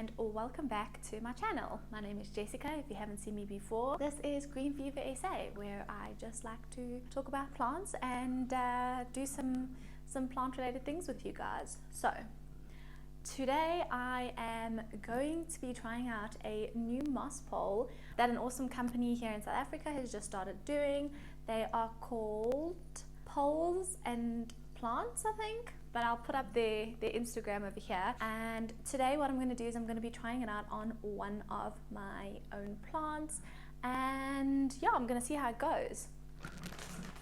and welcome back to my channel. My name is Jessica, if you haven't seen me before. This is Green Fever SA, where I just like to talk about plants and do some plant related things with you guys. So today I am going to be trying out a new moss pole that an awesome company here in South Africa has just started doing. They are called Poles and Plants, I think, but I'll put up their Instagram over here. And today what I'm going to do is I'm going to be trying it out on one of my own plants, and yeah, I'm going to see how it goes.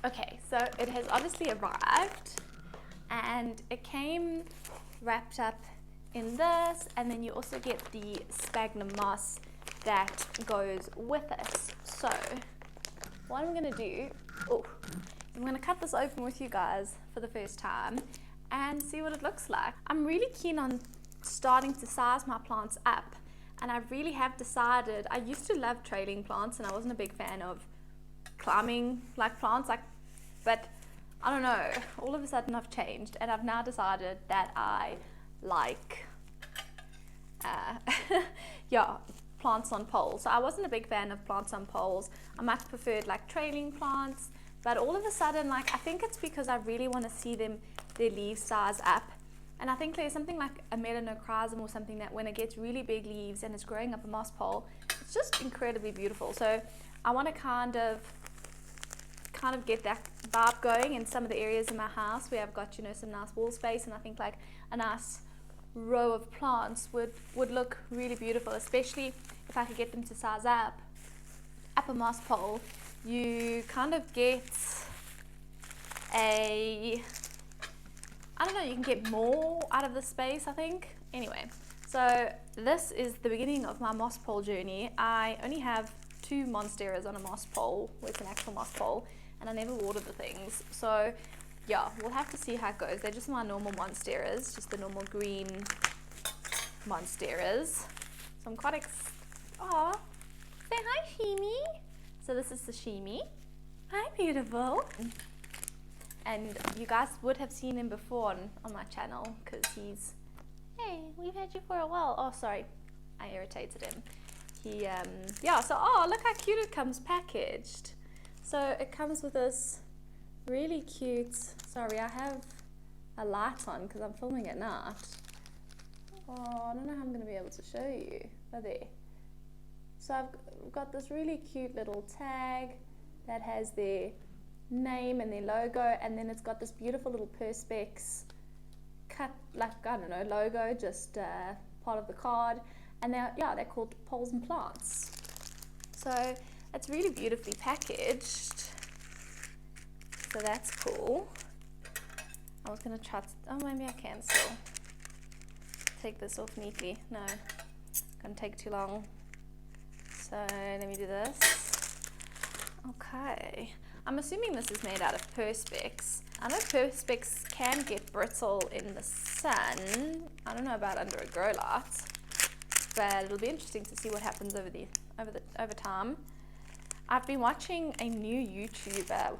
Okay, so it has obviously arrived and it came wrapped up in this, and then you also get the sphagnum moss that goes with it. So what I'm going to do, I'm going to cut this open with you guys for the first time and see what it looks like. I'm really keen on starting to size my plants up, and I really have decided. I used to love trailing plants and I wasn't a big fan of climbing like plants, but I don't know, all of a sudden I've changed and I've now decided that I like plants on poles. So I wasn't a big fan of plants on poles. I much preferred like trailing plants, but all of a sudden, I think it's because I really want to see their leaves size up. And I think there's something like a melanochrysum or something that when it gets really big leaves and it's growing up a moss pole, it's just incredibly beautiful. So I want to kind of get that vibe going in some of the areas in my house where I've got, some nice wall space, and I think like a nice row of plants would look really beautiful, especially if I could get them to size up a moss pole. You kind of get you can get more out of the space, I think. Anyway, so this is the beginning of my moss pole journey. I only have 2 monsteras on a moss pole, with an actual moss pole, and I never watered the things. So yeah, we'll have to see how it goes. They're just my normal monsteras, just the normal green monsteras. So I'm quite say hi, Shimi. So this is the Shimi. Hi, beautiful. And you guys would have seen him before on my channel, because hey, we've had you for a while. Oh, sorry, I irritated him. So look how cute it comes packaged. So it comes with this really cute, sorry, I have a light on because I'm filming at night. Oh, I don't know how I'm going to be able to show you. Oh, there. So I've got this really cute little tag that has their name and their logo, and then it's got this beautiful little perspex cut, logo, just part of the card. And they're called Poles and Plants. So it's really beautifully packaged. So that's cool. I was going to try, maybe I can still take this off neatly. No, going to take too long. So let me do this. Okay. I'm assuming this is made out of perspex. I know perspex can get brittle in the sun. I don't know about under a grow light, but it'll be interesting to see what happens over time. I've been watching a new YouTuber.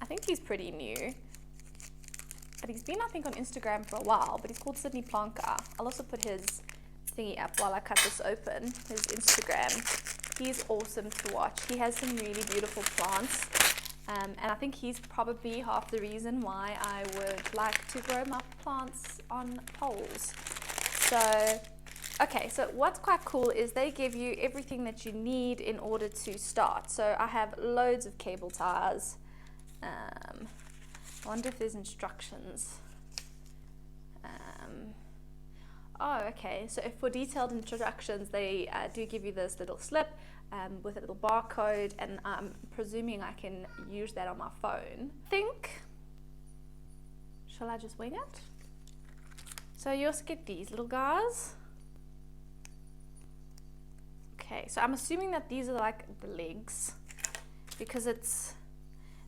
I think he's pretty new, but he's been, I think, on Instagram for a while, but he's called Sydney Plonker. I'll also put his thingy up while I cut this open, his Instagram. He's awesome to watch. He has some really beautiful plants, and I think he's probably half the reason why I would like to grow my plants on poles. So, okay, so what's quite cool is they give you everything that you need in order to start. So I have loads of cable ties. I wonder if there's instructions. Okay, so for detailed instructions, they do give you this little slip with a little barcode, and I'm presuming I can use that on my phone. Shall I just wing it? So you also get these little guys. Okay, so I'm assuming that these are like the legs, because it's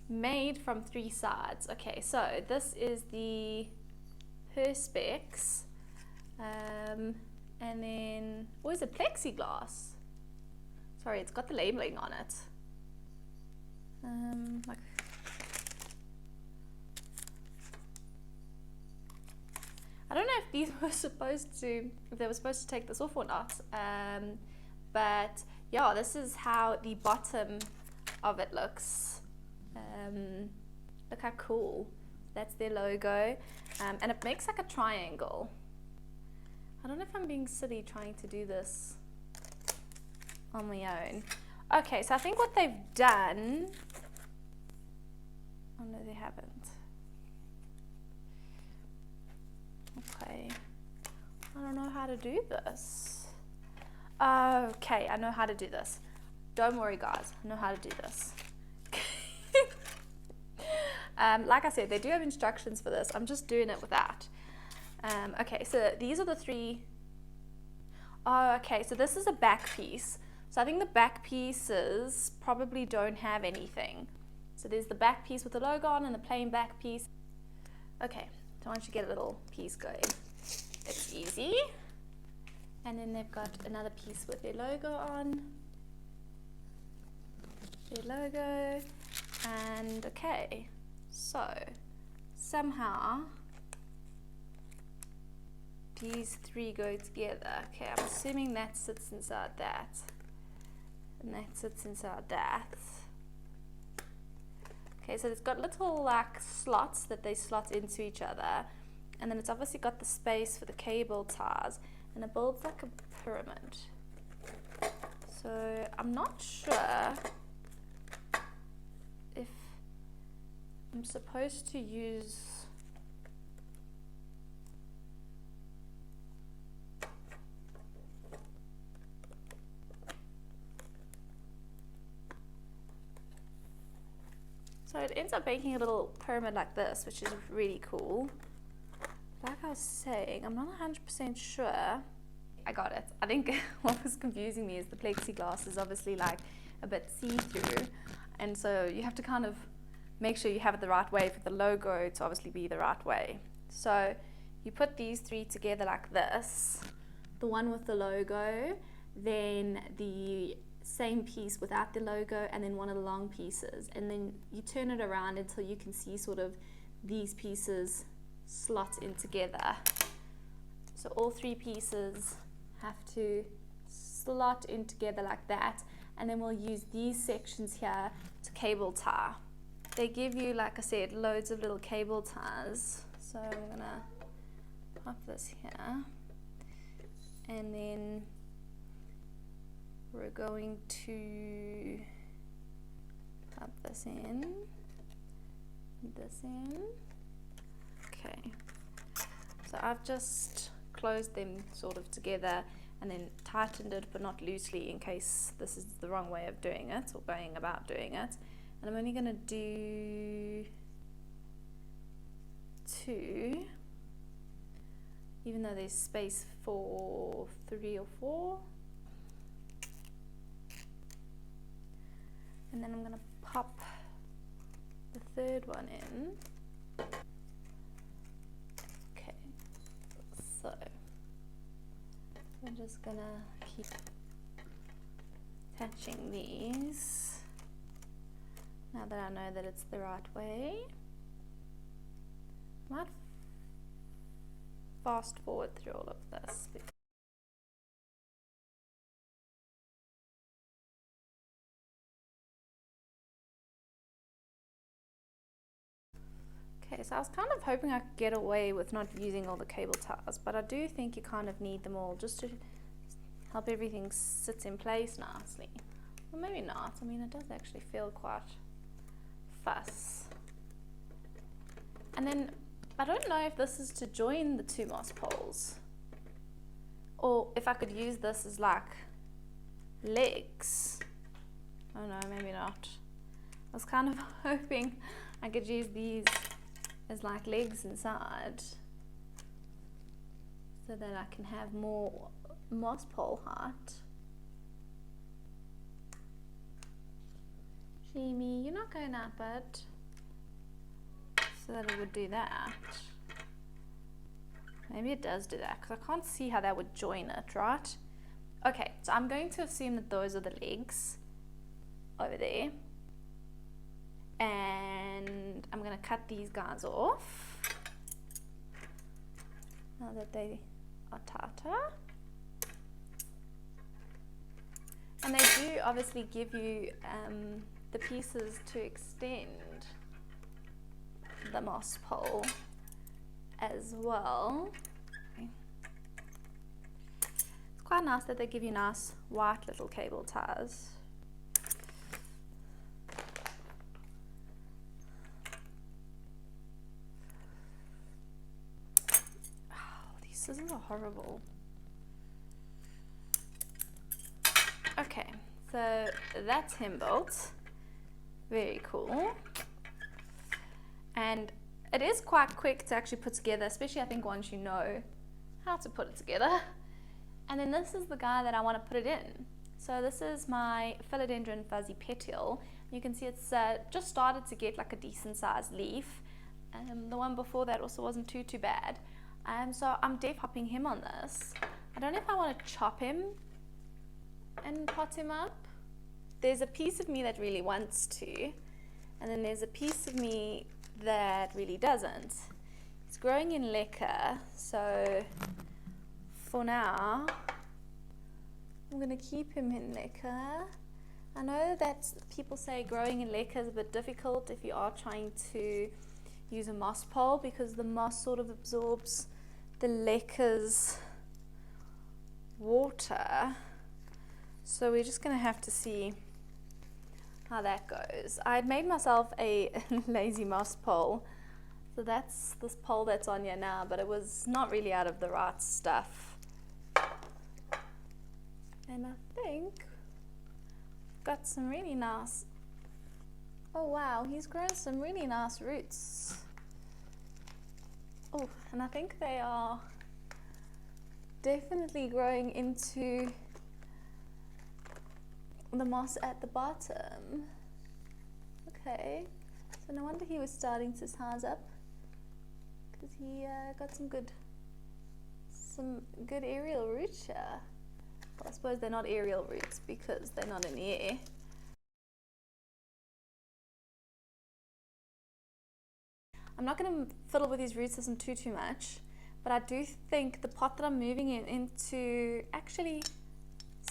made from 3 sides. Okay, so this is the perspex, and then, what is it, plexiglass? Sorry, it's got the labeling on it. I don't know if these were supposed to, if they were supposed to take this off or not, but yeah, this is how the bottom of it looks. Look how cool. That's their logo, and it makes like a triangle. I don't know if I'm being silly trying to do this on my own. Okay, so I think what they've done, oh no they haven't. Okay, I don't know how to do this. Okay, I know how to do this. Don't worry guys, I know how to do this. Like I said, they do have instructions for this. I'm just doing it without. Okay, so these are the three. Oh, okay, so this is a back piece. So I think the back pieces probably don't have anything. So there's the back piece with the logo on and the plain back piece. Okay, so once you get a little piece going, it's easy. And then they've got another piece with their logo on. Their logo. And okay, so somehow these three go together. Okay, I'm assuming that sits inside that. And that sits inside that. Okay, so it's got little like slots that they slot into each other. And then it's obviously got the space for the cable ties. And it builds like a pyramid. So I'm not sure if I'm supposed to use so it ends up making a little pyramid like this, which is really cool. Like I was saying, I'm not 100% sure. I got it. I think what was confusing me is the plexiglass is obviously like a bit see-through, and so you have to kind of make sure you have it the right way for the logo to obviously be the right way. So you put these three together like this, the one with the logo, then the same piece without the logo, and then one of the long pieces, and then you turn it around until you can see sort of these pieces slot in together. So all three pieces have to slot in together like that, and then we'll use these sections here to cable tie. They give you, like I said, loads of little cable ties. So I'm gonna pop this here, and then we're going to pop this in, Okay, so I've just closed them sort of together and then tightened it, but not loosely, in case this is the wrong way of doing it or going about doing it. And I'm only going to do 2, even though there's space for 3 or 4. And then I'm going to pop the third one in. Okay, so I'm just going to keep attaching these now that I know that it's the right way. I might fast forward through all of this. Okay, so I was kind of hoping I could get away with not using all the cable ties, but I do think you kind of need them all just to help everything sit in place nicely. Well, maybe not. I mean, it does actually feel quite fuss. And then I don't know if this is to join the 2 moss poles, or if I could use this as like legs. Oh no, maybe not. I was kind of hoping I could use these as like legs inside, so that I can have more moss pole height. Jimmy, you're not going up it, so that it would do that. Maybe it does do that, because I can't see how that would join it, right? Okay, so I'm going to assume that those are the legs over there. And I'm going to cut these guys off. now that they are tighter. And they do obviously give you the pieces to extend the moss pole as well. It's quite nice that they give you nice white little cable ties. These scissors are horrible. Okay, so that's hem built. Very cool. And it is quite quick to actually put together, especially I think once you know how to put it together. And then this is the guy that I want to put it in. So this is my philodendron fuzzy petiole. You can see it's just started to get like a decent sized leaf. The one before that also wasn't too bad. So I'm popping him on this. I don't know if I want to chop him and pot him up. There's a piece of me that really wants to, and then there's a piece of me that really doesn't. It's growing in leca, so for now I'm going to keep him in leca. I know that people say growing in leca is a bit difficult if you are trying to use a moss pole, because the moss sort of absorbs the leca's water. So we're just going to have to see how that goes. I made myself a lazy moss pole. So that's this pole that's on here now, but it was not really out of the right stuff. And I think got some really nice, oh wow, he's grown some really nice roots. Oh, and I think they are definitely growing into the moss at the bottom. Okay, so no wonder he was starting to size up, because he got some good aerial roots here. Well, I suppose they're not aerial roots because they're not in the air. I'm not going to fiddle with these root systems too much, but I do think the pot that I'm moving into actually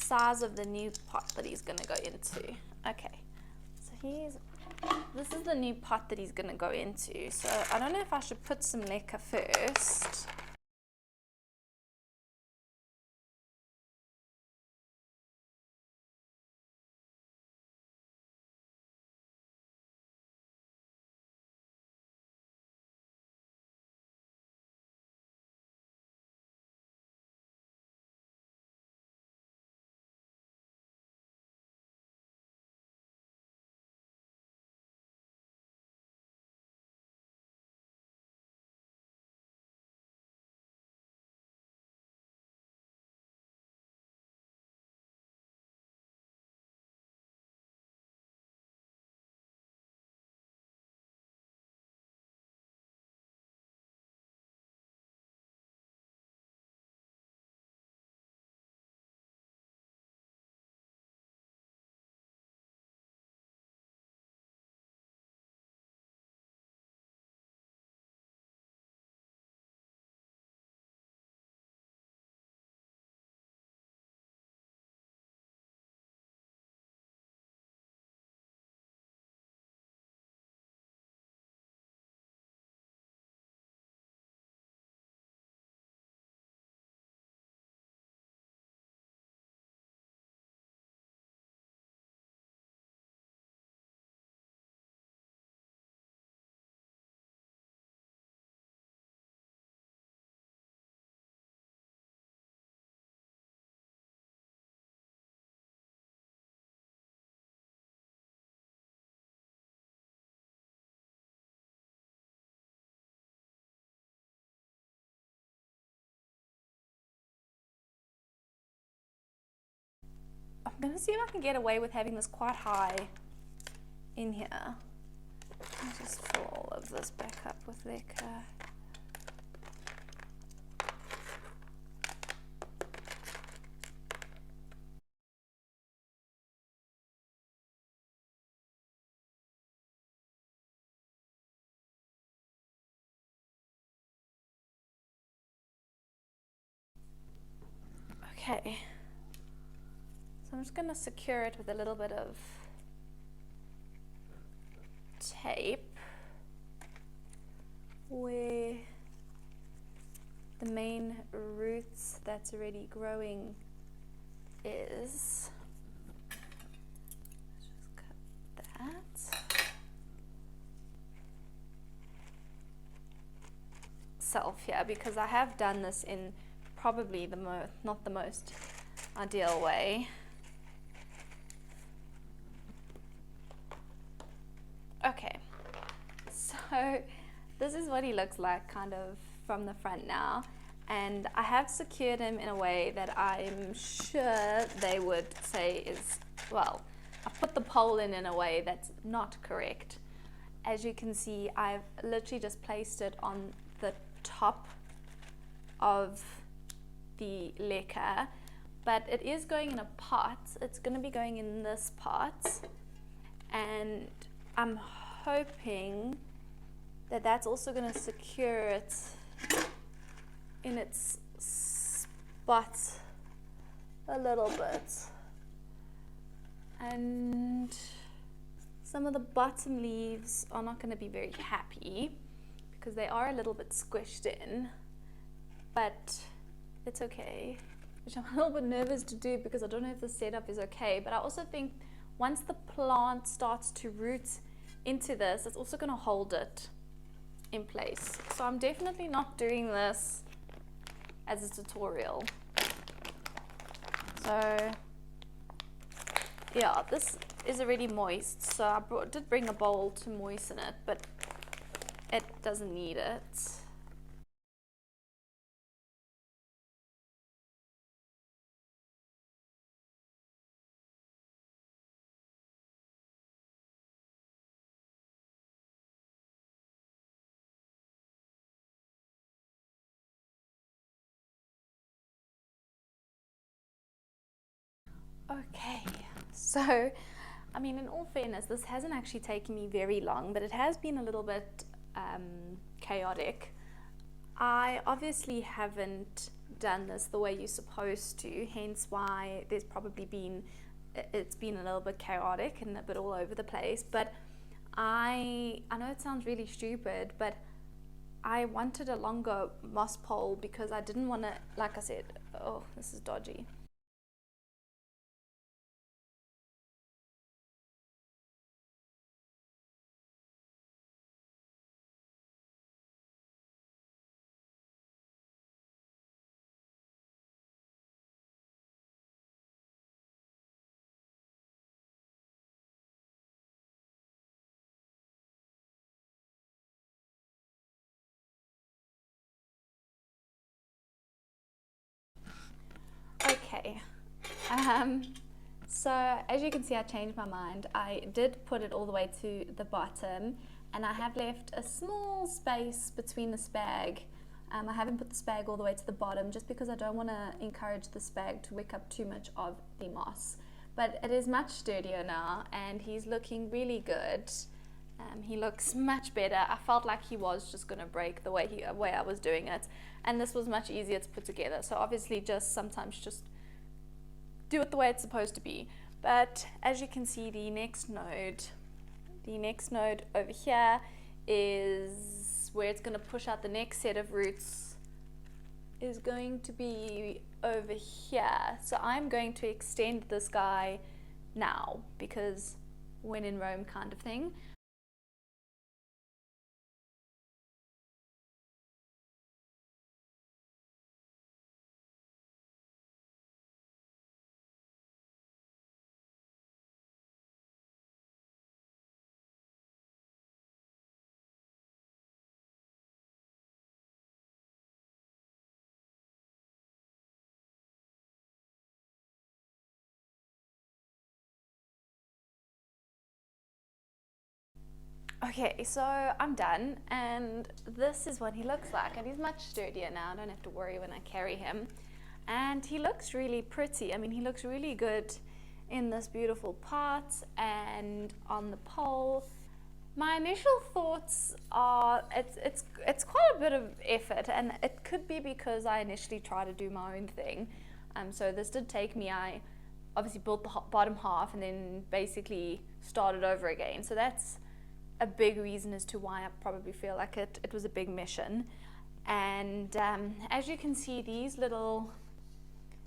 size of the new pot that he's going to go into. Okay, so this is the new pot that he's going to go into. So I don't know if I should put some leca first. I'm going to see if I can get away with having this quite high in here. I'll just fill all of this back up with leca. Okay, so I'm just going to secure it with a little bit of tape where the main roots that's already growing is. Let's just cut that. Self here, because I have done this in probably not the most ideal way. Okay, so this is what he looks like kind of from the front now, and I have secured him in a way that I'm sure they would say is, well, I put the pole in a way that's not correct. As you can see, I've literally just placed it on the top of the leca, but it is going in a pot. It's going to be going in this pot, and I'm hoping that that's also going to secure it in its spot a little bit. And some of the bottom leaves are not going to be very happy because they are a little bit squished in, but it's okay, which I'm a little bit nervous to do because I don't know if the setup is okay. But I also think once the plant starts to root into this, it's also going to hold it in place. So I'm definitely not doing this as a tutorial. So yeah, this is already moist, so I did bring a bowl to moisten it, but it doesn't need it. Okay, so I mean, in all fairness, this hasn't actually taken me very long, but it has been a little bit chaotic. I obviously haven't done this the way you're supposed to, hence why there's probably been, it's been a little bit chaotic and a bit all over the place. But I know it sounds really stupid, but I wanted a longer moss pole because I didn't want to, like I said, oh, this is dodgy. Okay, so as you can see, I changed my mind. I did put it all the way to the bottom, and I have left a small space between the spag. I haven't put the spag all the way to the bottom just because I don't want to encourage the spag to wick up too much of the moss. But it is much sturdier now, and he's looking really good. He looks much better. I felt like he was just going to break the way I was doing it, and this was much easier to put together. So obviously sometimes just do it the way it's supposed to be. But as you can see, the next node over here is where it's going to push out the next set of roots, is going to be over here. So I'm going to extend this guy now because when in Rome kind of thing. Okay, so I'm done, and this is what he looks like, and he's much sturdier now. I don't have to worry when I carry him, and he looks really pretty. I mean, he looks really good in this beautiful pot and on the pole. My initial thoughts are it's quite a bit of effort, and it could be because I initially tried to do my own thing, So this did take me, I obviously built the bottom half and then basically started over again. So that's a big reason as to why I probably feel like it was a big mission. And as you can see, these little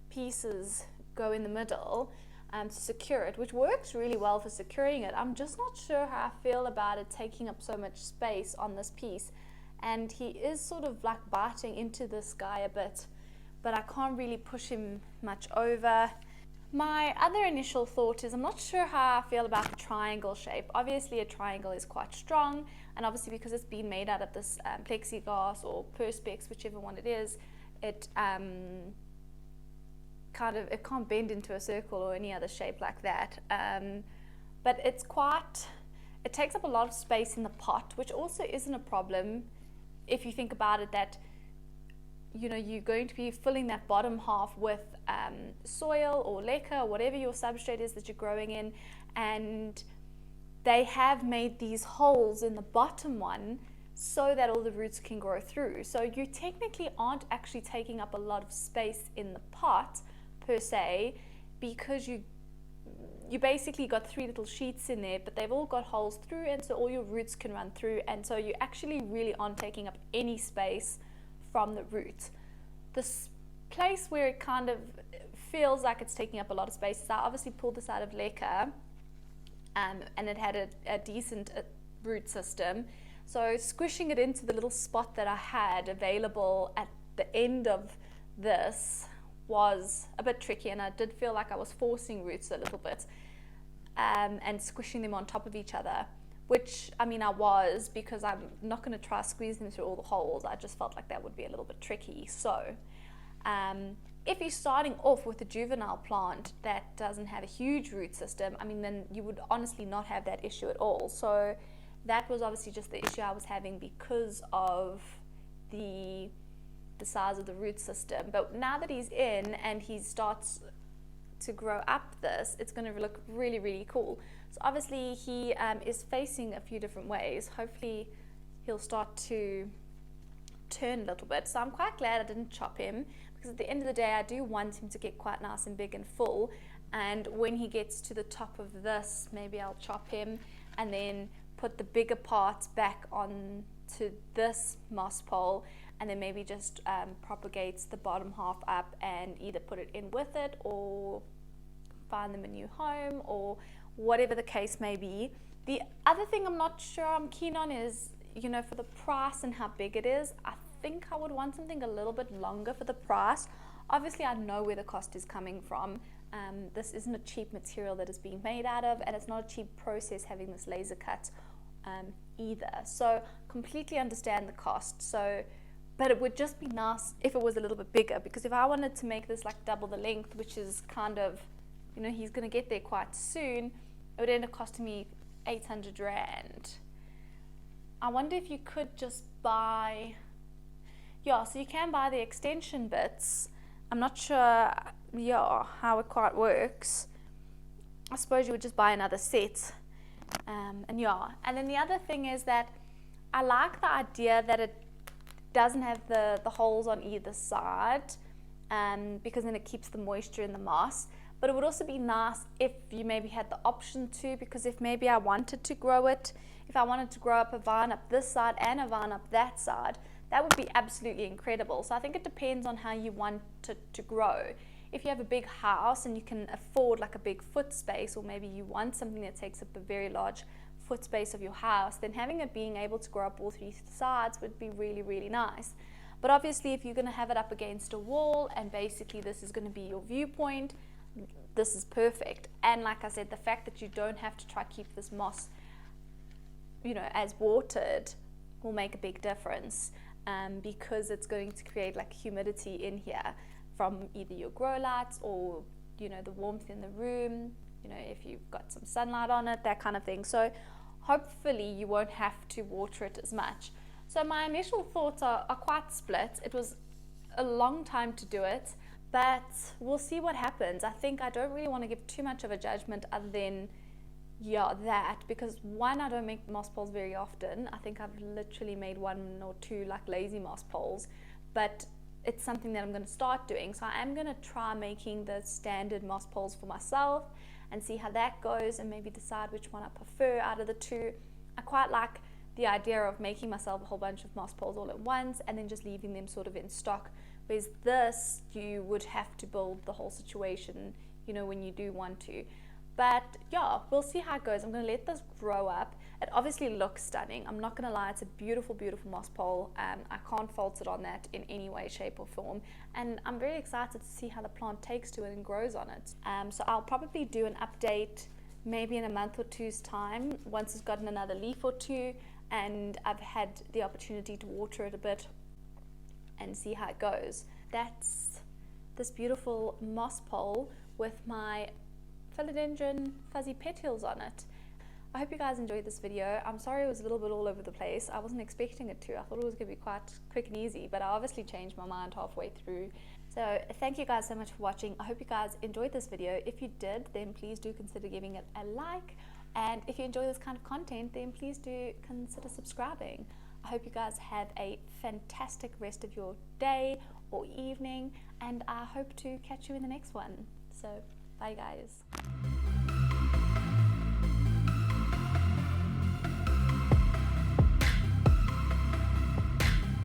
pieces go in the middle to secure it, which works really well for securing it. I'm just not sure how I feel about it taking up so much space on this piece. And he is sort of like biting into this guy a bit, but I can't really push him much over. My other initial thought is I'm not sure how I feel about the triangle shape. Obviously a triangle is quite strong, and obviously because it's been made out of this plexiglass or perspex, whichever one it is, it it can't bend into a circle or any other shape like that. But it takes up a lot of space in the pot, which also isn't a problem if you think about it, that you're going to be filling that bottom half with soil or leca or whatever your substrate is that you're growing in, and they have made these holes in the bottom one so that all the roots can grow through. So you technically aren't actually taking up a lot of space in the pot per se, because you basically got 3 little sheets in there, but they've all got holes through, and so all your roots can run through, and so you actually really aren't taking up any space from the root. This place where it kind of feels like it's taking up a lot of space is I obviously pulled this out of leca, and it had a decent root system. So squishing it into the little spot that I had available at the end of this was a bit tricky, and I did feel like I was forcing roots a little bit and squishing them on top of each other, which I was, because I'm not going to try to squeeze them through all the holes. I just felt like that would be a little bit tricky. So if you're starting off with a juvenile plant that doesn't have a huge root system, then you would honestly not have that issue at all. So that was obviously just the issue I was having because of the size of the root system. But now that he's in and he starts to grow up this, it's going to look really, really cool. So obviously he is facing a few different ways. Hopefully he'll start to turn a little bit. So I'm quite glad I didn't chop him, because at the end of the day I do want him to get quite nice and big and full, and when he gets to the top of this, maybe I'll chop him and then put the bigger parts back on to this moss pole, and then maybe just propagates the bottom half up and either put it in with it or find them a new home, or whatever the case may be. The other thing I'm not sure I'm keen on is, for the price and how big it is, I think I would want something a little bit longer for the price. Obviously I know where the cost is coming from. This isn't a cheap material that is being made out of, and it's not a cheap process having this laser cut either. So completely understand the cost. But it would just be nice if it was a little bit bigger, because if I wanted to make this like double the length, which is kind of, he's going to get there quite soon, it would end up costing me 800 Rand. I wonder if you could just buy, so you can buy the extension bits. I'm not sure, how it quite works. I suppose you would just buy another set. And then the other thing is that I like the idea that it doesn't have the holes on either side, because then it keeps the moisture in the moss. But it would also be nice if you maybe had the option to, because if maybe I wanted to grow it, if I wanted to grow up a vine up this side and a vine up that side, that would be absolutely incredible. So I think it depends on how you want it to grow. If you have a big house and you can afford like a big foot space, or maybe you want something that takes up a very large foot space of your house, then having it being able to grow up all 3 sides would be really, really nice. But obviously if you're going to have it up against a wall and basically this is going to be your viewpoint, this is perfect. And like I said, the fact that you don't have to try to keep this moss as watered will make a big difference, because it's going to create like humidity in here from either your grow lights or the warmth in the room, if you've got some sunlight on it, that kind of thing. So hopefully you won't have to water it as much. So my initial thoughts are quite split. It was a long time to do it, but we'll see what happens. I think I don't really want to give too much of a judgment other than that, because one, I don't make moss poles very often. I think I've literally made 1 or 2 like lazy moss poles, but it's something that I'm going to start doing. So I am going to try making the standard moss poles for myself and see how that goes, and maybe decide which one I prefer out of the two. I quite like the idea of making myself a whole bunch of moss poles all at once and then just leaving them sort of in stock, whereas this, you would have to build the whole situation, you know, when you do want to. But yeah, we'll see how it goes. I'm going to let this grow up. It obviously looks stunning. I'm not going to lie, it's a beautiful, beautiful moss pole. I can't fault it on that in any way, shape or form. And I'm very excited to see how the plant takes to it and grows on it. So I'll probably do an update maybe in a month or two's time, once it's gotten another leaf or two and I've had the opportunity to water it a bit and see how it goes. That's this beautiful moss pole with my philodendron fuzzy petioles on it. I hope you guys enjoyed this video. I'm sorry it was a little bit all over the place. I wasn't expecting it to. I thought it was going to be quite quick and easy, but I obviously changed my mind halfway through. So thank you guys so much for watching. I hope you guys enjoyed this video. If you did, then please do consider giving it a like. And if you enjoy this kind of content, then please do consider subscribing. I hope you guys have a fantastic rest of your day or evening, and I hope to catch you in the next one. So bye guys.